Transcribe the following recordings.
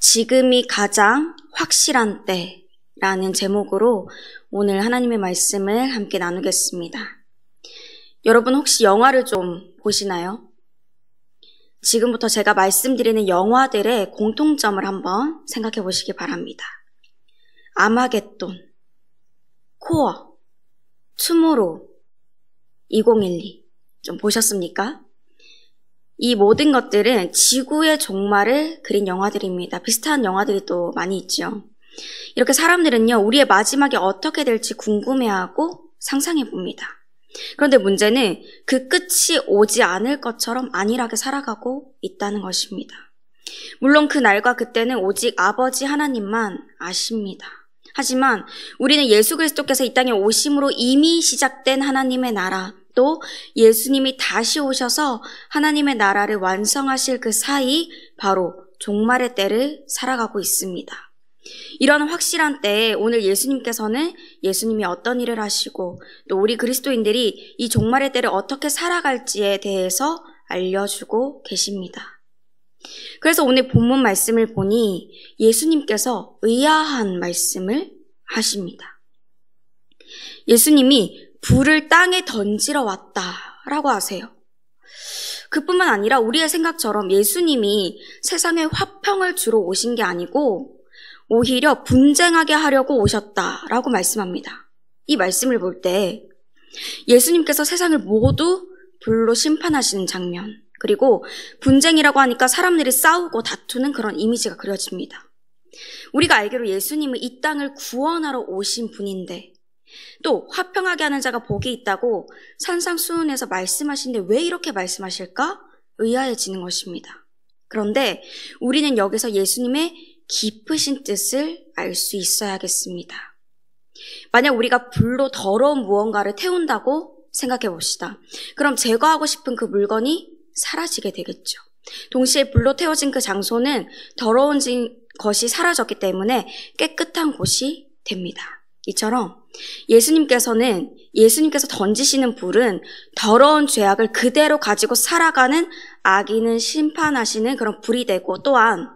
지금이 가장 확실한 때라는 제목으로 오늘 하나님의 말씀을 함께 나누겠습니다. 여러분 혹시 영화를 좀 보시나요? 지금부터 제가 말씀드리는 영화들의 공통점을 한번 생각해 보시기 바랍니다. 아마겟돈, 코어, 투모로우, 2012 좀 보셨습니까? 이 모든 것들은 지구의 종말을 그린 영화들입니다. 비슷한 영화들이 또 많이 있죠. 이렇게 사람들은요, 우리의 마지막이 어떻게 될지 궁금해하고 상상해 봅니다. 그런데 문제는 그 끝이 오지 않을 것처럼 안일하게 살아가고 있다는 것입니다. 물론 그 날과 그때는 오직 아버지 하나님만 아십니다. 하지만 우리는 예수 그리스도께서 이 땅에 오심으로 이미 시작된 하나님의 나라, 또 예수님이 다시 오셔서 하나님의 나라를 완성하실 그 사이 바로 종말의 때를 살아가고 있습니다. 이런 확실한 때에 오늘 예수님께서는 예수님이 어떤 일을 하시고 또 우리 그리스도인들이 이 종말의 때를 어떻게 살아갈지에 대해서 알려주고 계십니다. 그래서 오늘 본문 말씀을 보니 예수님께서 의아한 말씀을 하십니다. 예수님이 불을 땅에 던지러 왔다라고 하세요. 그뿐만 아니라 우리의 생각처럼 예수님이 세상에 화평을 주러 오신 게 아니고 오히려 분쟁하게 하려고 오셨다라고 말씀합니다. 이 말씀을 볼 때 예수님께서 세상을 모두 불로 심판하시는 장면, 그리고 분쟁이라고 하니까 사람들이 싸우고 다투는 그런 이미지가 그려집니다. 우리가 알기로 예수님은 이 땅을 구원하러 오신 분인데 또 화평하게 하는 자가 복이 있다고 산상수훈에서 말씀하시는데 왜 이렇게 말씀하실까? 의아해지는 것입니다. 그런데 우리는 여기서 예수님의 깊으신 뜻을 알 수 있어야겠습니다. 만약 우리가 불로 더러운 무언가를 태운다고 생각해 봅시다. 그럼 제거하고 싶은 그 물건이 사라지게 되겠죠. 동시에 불로 태워진 그 장소는 더러운 것이 사라졌기 때문에 깨끗한 곳이 됩니다. 이처럼 예수님께서 던지시는 불은 더러운 죄악을 그대로 가지고 살아가는 악인은 심판하시는 그런 불이 되고, 또한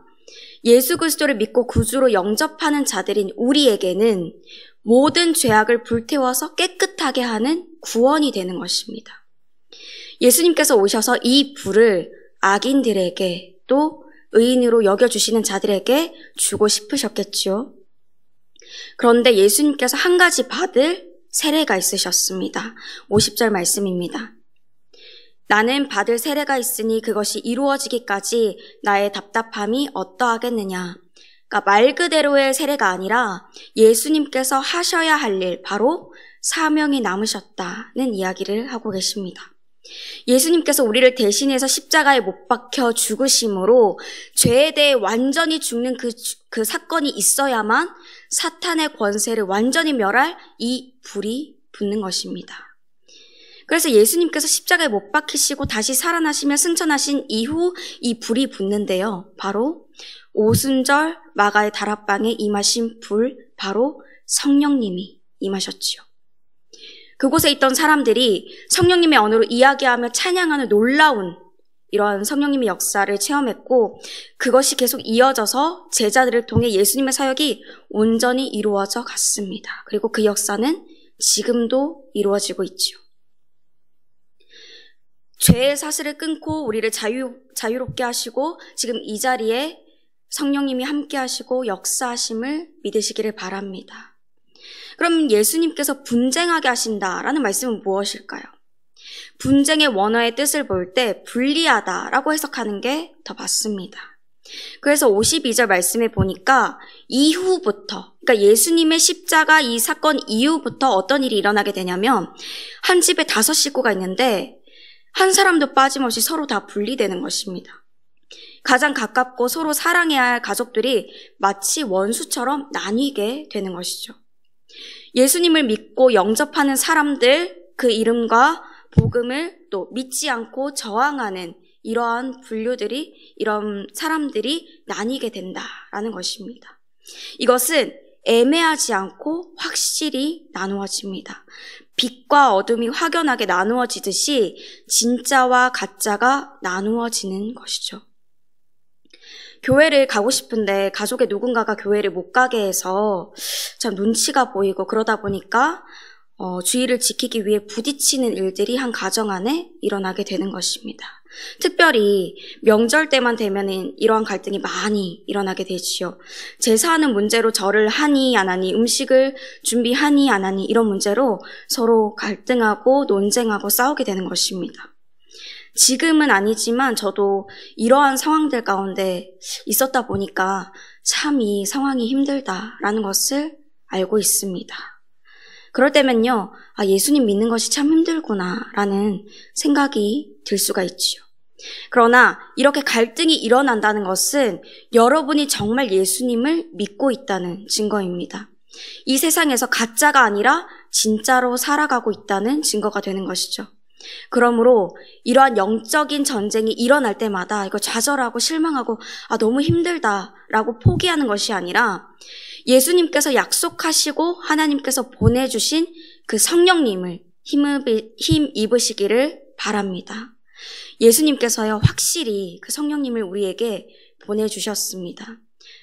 예수 그리스도를 믿고 구주로 영접하는 자들인 우리에게는 모든 죄악을 불태워서 깨끗하게 하는 구원이 되는 것입니다. 예수님께서 오셔서 이 불을 악인들에게 또 의인으로 여겨주시는 자들에게 주고 싶으셨겠죠. 그런데 예수님께서 한 가지 받을 세례가 있으셨습니다. 50절 말씀입니다. 나는 받을 세례가 있으니 그것이 이루어지기까지 나의 답답함이 어떠하겠느냐. 그러니까 말 그대로의 세례가 아니라 예수님께서 하셔야 할 일, 바로 사명이 남으셨다는 이야기를 하고 계십니다. 예수님께서 우리를 대신해서 십자가에 못 박혀 죽으심으로 죄에 대해 완전히 죽는 그 사건이 있어야만 사탄의 권세를 완전히 멸할 이 불이 붙는 것입니다. 그래서 예수님께서 십자가에 못 박히시고 다시 살아나시며 승천하신 이후 이 불이 붙는데요. 바로 오순절 마가의 다락방에 임하신 불, 바로 성령님이 임하셨지요. 그곳에 있던 사람들이 성령님의 언어로 이야기하며 찬양하는 놀라운 이러한 성령님의 역사를 체험했고, 그것이 계속 이어져서 제자들을 통해 예수님의 사역이 온전히 이루어져 갔습니다. 그리고 그 역사는 지금도 이루어지고 있죠. 죄의 사슬을 끊고 우리를 자유롭게 하시고 지금 이 자리에 성령님이 함께 하시고 역사하심을 믿으시기를 바랍니다. 그럼 예수님께서 분쟁하게 하신다라는 말씀은 무엇일까요? 분쟁의 원어의 뜻을 볼 때 분리하다라고 해석하는 게 더 맞습니다. 그래서 52절 말씀에 보니까 이후부터, 그러니까 예수님의 십자가 이 사건 이후부터 어떤 일이 일어나게 되냐면, 한 집에 5 식구가 있는데 한 사람도 빠짐없이 서로 다 분리되는 것입니다. 가장 가깝고 서로 사랑해야 할 가족들이 마치 원수처럼 나뉘게 되는 것이죠. 예수님을 믿고 영접하는 사람들, 그 이름과 복음을 또 믿지 않고 저항하는 이러한 분류들이, 이런 사람들이 나뉘게 된다라는 것입니다. 이것은 애매하지 않고 확실히 나누어집니다. 빛과 어둠이 확연하게 나누어지듯이 진짜와 가짜가 나누어지는 것이죠. 교회를 가고 싶은데 가족의 누군가가 교회를 못 가게 해서 참 눈치가 보이고 그러다 보니까 주의를 지키기 위해 부딪히는 일들이 한 가정 안에 일어나게 되는 것입니다. 특별히 명절 때만 되면 이러한 갈등이 많이 일어나게 되지요. 제사하는 문제로 절을 하니 안 하니, 음식을 준비하니 안 하니 이런 문제로 서로 갈등하고 논쟁하고 싸우게 되는 것입니다. 지금은 아니지만 저도 이러한 상황들 가운데 있었다 보니까 참 이 상황이 힘들다라는 것을 알고 있습니다. 그럴 때면요, 예수님 믿는 것이 참 힘들구나라는 생각이 들 수가 있지요. 그러나 이렇게 갈등이 일어난다는 것은 여러분이 정말 예수님을 믿고 있다는 증거입니다. 이 세상에서 가짜가 아니라 진짜로 살아가고 있다는 증거가 되는 것이죠. 그러므로 이러한 영적인 전쟁이 일어날 때마다 이거 좌절하고 실망하고 너무 힘들다라고 포기하는 것이 아니라 예수님께서 약속하시고 하나님께서 보내주신 그 성령님을 힘입으시기를 바랍니다. 예수님께서요 확실히 그 성령님을 우리에게 보내주셨습니다.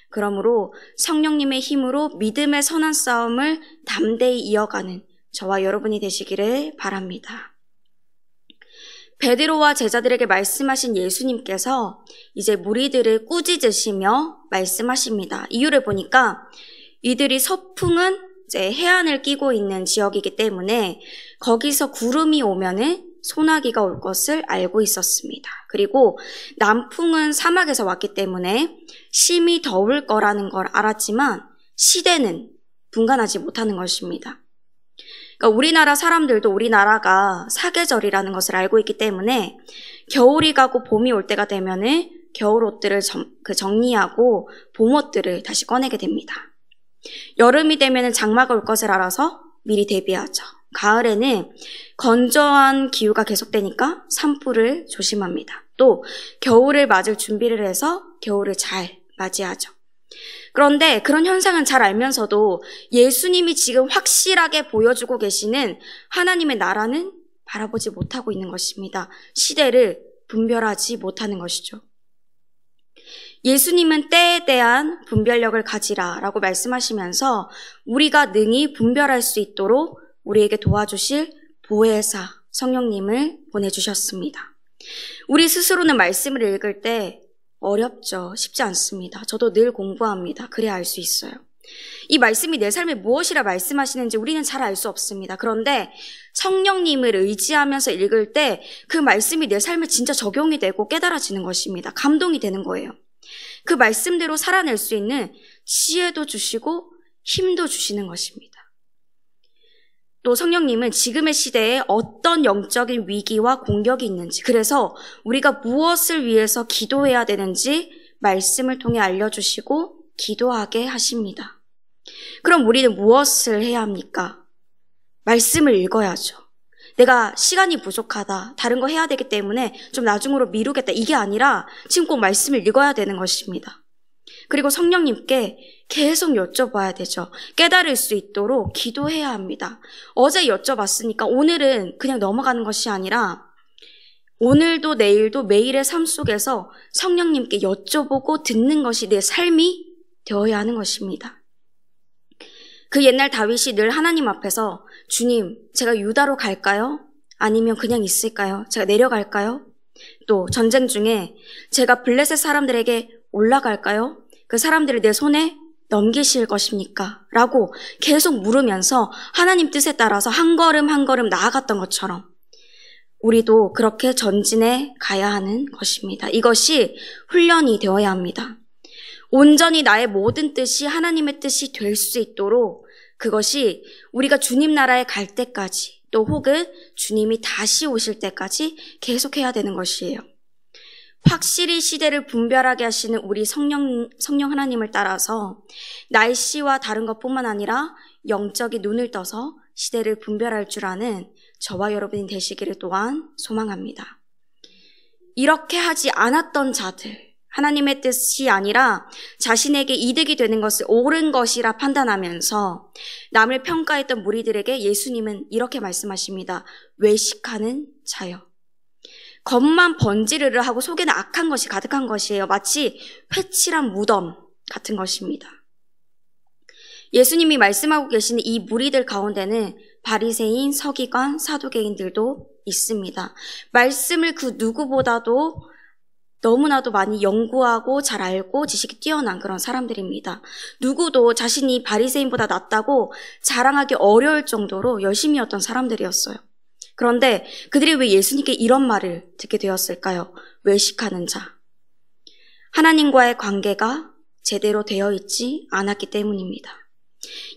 그러므로 성령님의 힘으로 믿음의 선한 싸움을 담대히 이어가는 저와 여러분이 되시기를 바랍니다. 베드로와 제자들에게 말씀하신 예수님께서 이제 무리들을 꾸짖으시며 말씀하십니다. 이유를 보니까 이들이 서풍은 이제 해안을 끼고 있는 지역이기 때문에 거기서 구름이 오면은 소나기가 올 것을 알고 있었습니다. 그리고 남풍은 사막에서 왔기 때문에 심히 더울 거라는 걸 알았지만 시대는 분간하지 못하는 것입니다. 그러니까 우리나라 사람들도 우리나라가 사계절이라는 것을 알고 있기 때문에 겨울이 가고 봄이 올 때가 되면은 겨울 옷들을 정리하고 봄 옷들을 다시 꺼내게 됩니다. 여름이 되면은 장마가 올 것을 알아서 미리 대비하죠. 가을에는 건조한 기후가 계속되니까 산불을 조심합니다. 또 겨울을 맞을 준비를 해서 겨울을 잘 맞이하죠. 그런데 그런 현상은 잘 알면서도 예수님이 지금 확실하게 보여주고 계시는 하나님의 나라는 바라보지 못하고 있는 것입니다. 시대를 분별하지 못하는 것이죠. 예수님은 때에 대한 분별력을 가지라라고 말씀하시면서 우리가 능히 분별할 수 있도록 우리에게 도와주실 보혜사 성령님을 보내주셨습니다. 우리 스스로는 말씀을 읽을 때 어렵죠. 쉽지 않습니다. 저도 늘 공부합니다. 그래야 알 수 있어요. 이 말씀이 내 삶에 무엇이라 말씀하시는지 우리는 잘 알 수 없습니다. 그런데 성령님을 의지하면서 읽을 때 그 말씀이 내 삶에 진짜 적용이 되고 깨달아지는 것입니다. 감동이 되는 거예요. 그 말씀대로 살아낼 수 있는 지혜도 주시고 힘도 주시는 것입니다. 또 성령님은 지금의 시대에 어떤 영적인 위기와 공격이 있는지, 그래서 우리가 무엇을 위해서 기도해야 되는지 말씀을 통해 알려주시고 기도하게 하십니다. 그럼 우리는 무엇을 해야 합니까? 말씀을 읽어야죠. 내가 시간이 부족하다, 다른 거 해야 되기 때문에 좀 나중으로 미루겠다, 이게 아니라 지금 꼭 말씀을 읽어야 되는 것입니다. 그리고 성령님께 계속 여쭤봐야 되죠. 깨달을 수 있도록 기도해야 합니다. 어제 여쭤봤으니까 오늘은 그냥 넘어가는 것이 아니라 오늘도 내일도 매일의 삶 속에서 성령님께 여쭤보고 듣는 것이 내 삶이 되어야 하는 것입니다. 그 옛날 다윗이 늘 하나님 앞에서 주님, 제가 유다로 갈까요? 아니면 그냥 있을까요? 제가 내려갈까요? 또 전쟁 중에 제가 블레셋 사람들에게 올라갈까요? 그 사람들을 내 손에 넘기실 것입니까? 라고 계속 물으면서 하나님 뜻에 따라서 한 걸음 한 걸음 나아갔던 것처럼 우리도 그렇게 전진해 가야 하는 것입니다. 이것이 훈련이 되어야 합니다. 온전히 나의 모든 뜻이 하나님의 뜻이 될 수 있도록 그것이 우리가 주님 나라에 갈 때까지 또 혹은 주님이 다시 오실 때까지 계속해야 되는 것이에요. 확실히 시대를 분별하게 하시는 우리 성령 하나님을 따라서 날씨와 다른 것뿐만 아니라 영적인 눈을 떠서 시대를 분별할 줄 아는 저와 여러분이 되시기를 또한 소망합니다. 이렇게 하지 않았던 자들, 하나님의 뜻이 아니라 자신에게 이득이 되는 것을 옳은 것이라 판단하면서 남을 평가했던 무리들에게 예수님은 이렇게 말씀하십니다. 외식하는 자여. 겉만 번지르르 하고 속에는 악한 것이 가득한 것이에요. 마치 회칠한 무덤 같은 것입니다. 예수님이 말씀하고 계시는 이 무리들 가운데는 바리새인, 서기관, 사두개인들도 있습니다. 말씀을 그 누구보다도 너무나도 많이 연구하고 잘 알고 지식이 뛰어난 그런 사람들입니다. 누구도 자신이 바리새인보다 낫다고 자랑하기 어려울 정도로 열심이었던 사람들이었어요. 그런데 그들이 왜 예수님께 이런 말을 듣게 되었을까요? 외식하는 자. 하나님과의 관계가 제대로 되어 있지 않았기 때문입니다.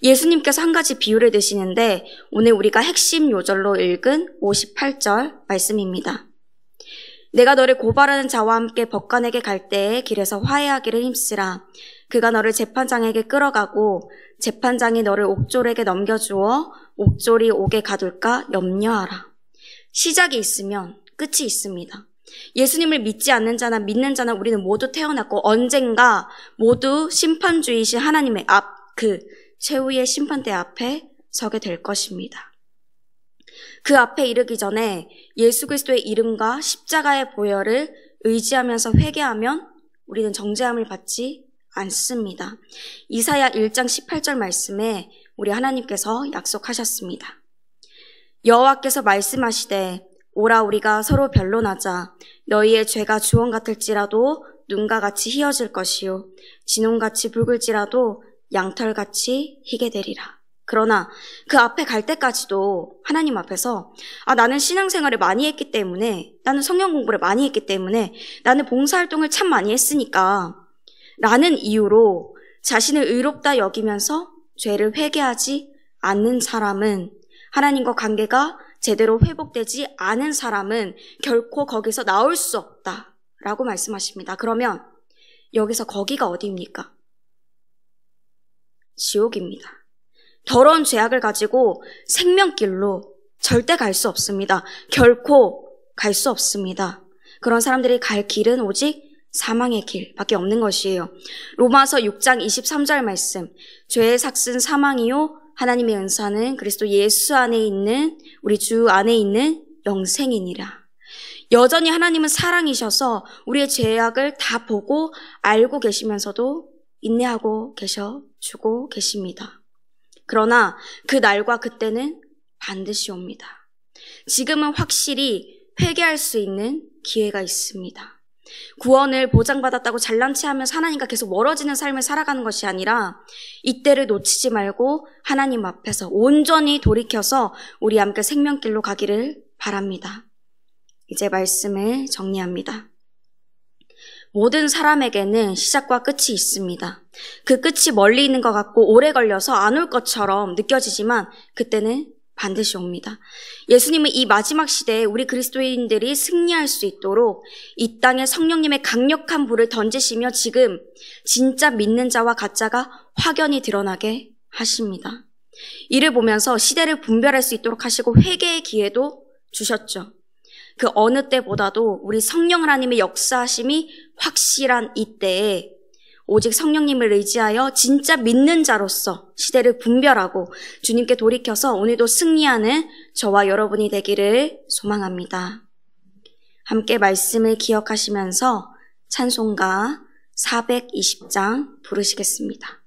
예수님께서 한 가지 비유를 드시는데 오늘 우리가 핵심 요절로 읽은 58절 말씀입니다. 내가 너를 고발하는 자와 함께 법관에게 갈 때에 길에서 화해하기를 힘쓰라. 그가 너를 재판장에게 끌어가고 재판장이 너를 옥졸에게 넘겨주어 옥졸이 옥에 가둘까 염려하라. 시작이 있으면 끝이 있습니다. 예수님을 믿지 않는 자나 믿는 자나 우리는 모두 태어났고 언젠가 모두 심판주이신 하나님의 그 최후의 심판대 앞에 서게 될 것입니다. 그 앞에 이르기 전에 예수 그리스도의 이름과 십자가의 보혈을 의지하면서 회개하면 우리는 정죄함을 받지 않습니다. 이사야 1장 18절 말씀에 우리 하나님께서 약속하셨습니다. 여호와께서 말씀하시되 오라 우리가 서로 변론하자. 너희의 죄가 주홍 같을지라도 눈과 같이 희어질 것이요 진홍같이 붉을지라도 양털같이 희게 되리라. 그러나 그 앞에 갈 때까지도 하나님 앞에서 나는 신앙생활을 많이 했기 때문에, 나는 성경 공부를 많이 했기 때문에, 나는 봉사활동을 참 많이 했으니까 라는 이유로 자신을 의롭다 여기면서 죄를 회개하지 않는 사람은, 하나님과 관계가 제대로 회복되지 않은 사람은 결코 거기서 나올 수 없다라고 말씀하십니다. 그러면 여기서 거기가 어디입니까? 지옥입니다. 더러운 죄악을 가지고 생명길로 절대 갈 수 없습니다. 결코 갈 수 없습니다. 그런 사람들이 갈 길은 오직 사망의 길밖에 없는 것이에요. 로마서 6장 23절 말씀. 죄의 삭은 사망이요 하나님의 은사는 그리스도 예수 안에 있는 우리 주 안에 있는 영생이니라. 여전히 하나님은 사랑이셔서 우리의 죄악을 다 보고 알고 계시면서도 인내하고 계셔주고 계십니다. 그러나 그 날과 그때는 반드시 옵니다. 지금은 확실히 회개할 수 있는 기회가 있습니다. 구원을 보장받았다고 잘난 체하면서 하나님과 계속 멀어지는 삶을 살아가는 것이 아니라 이때를 놓치지 말고 하나님 앞에서 온전히 돌이켜서 우리 함께 생명길로 가기를 바랍니다. 이제 말씀을 정리합니다. 모든 사람에게는 시작과 끝이 있습니다. 그 끝이 멀리 있는 것 같고 오래 걸려서 안 올 것처럼 느껴지지만 그때는 반드시 옵니다. 예수님은 이 마지막 시대에 우리 그리스도인들이 승리할 수 있도록 이 땅에 성령님의 강력한 불을 던지시며 지금 진짜 믿는 자와 가짜가 확연히 드러나게 하십니다. 이를 보면서 시대를 분별할 수 있도록 하시고 회개의 기회도 주셨죠. 그 어느 때보다도 우리 성령 하나님의 역사하심이 확실한 이때에 오직 성령님을 의지하여 진짜 믿는 자로서 시대를 분별하고 주님께 돌이켜서 오늘도 승리하는 저와 여러분이 되기를 소망합니다. 함께 말씀을 기억하시면서 찬송가 420장 부르시겠습니다.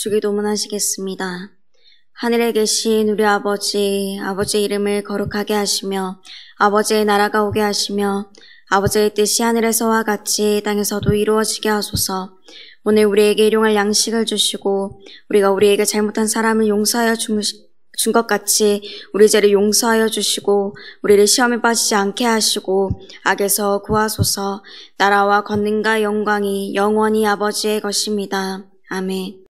주기도문하시겠습니다. 하늘에 계신 우리 아버지, 아버지의 이름을 거룩하게 하시며 아버지의 나라가 오게 하시며 아버지의 뜻이 하늘에서와 같이 땅에서도 이루어지게 하소서. 오늘 우리에게 일용할 양식을 주시고 우리가 우리에게 잘못한 사람을 용서하여 준 것 같이 우리 죄를 용서하여 주시고 우리를 시험에 빠지지 않게 하시고 악에서 구하소서. 나라와 권능과 영광이 영원히 아버지의 것입니다. 아멘.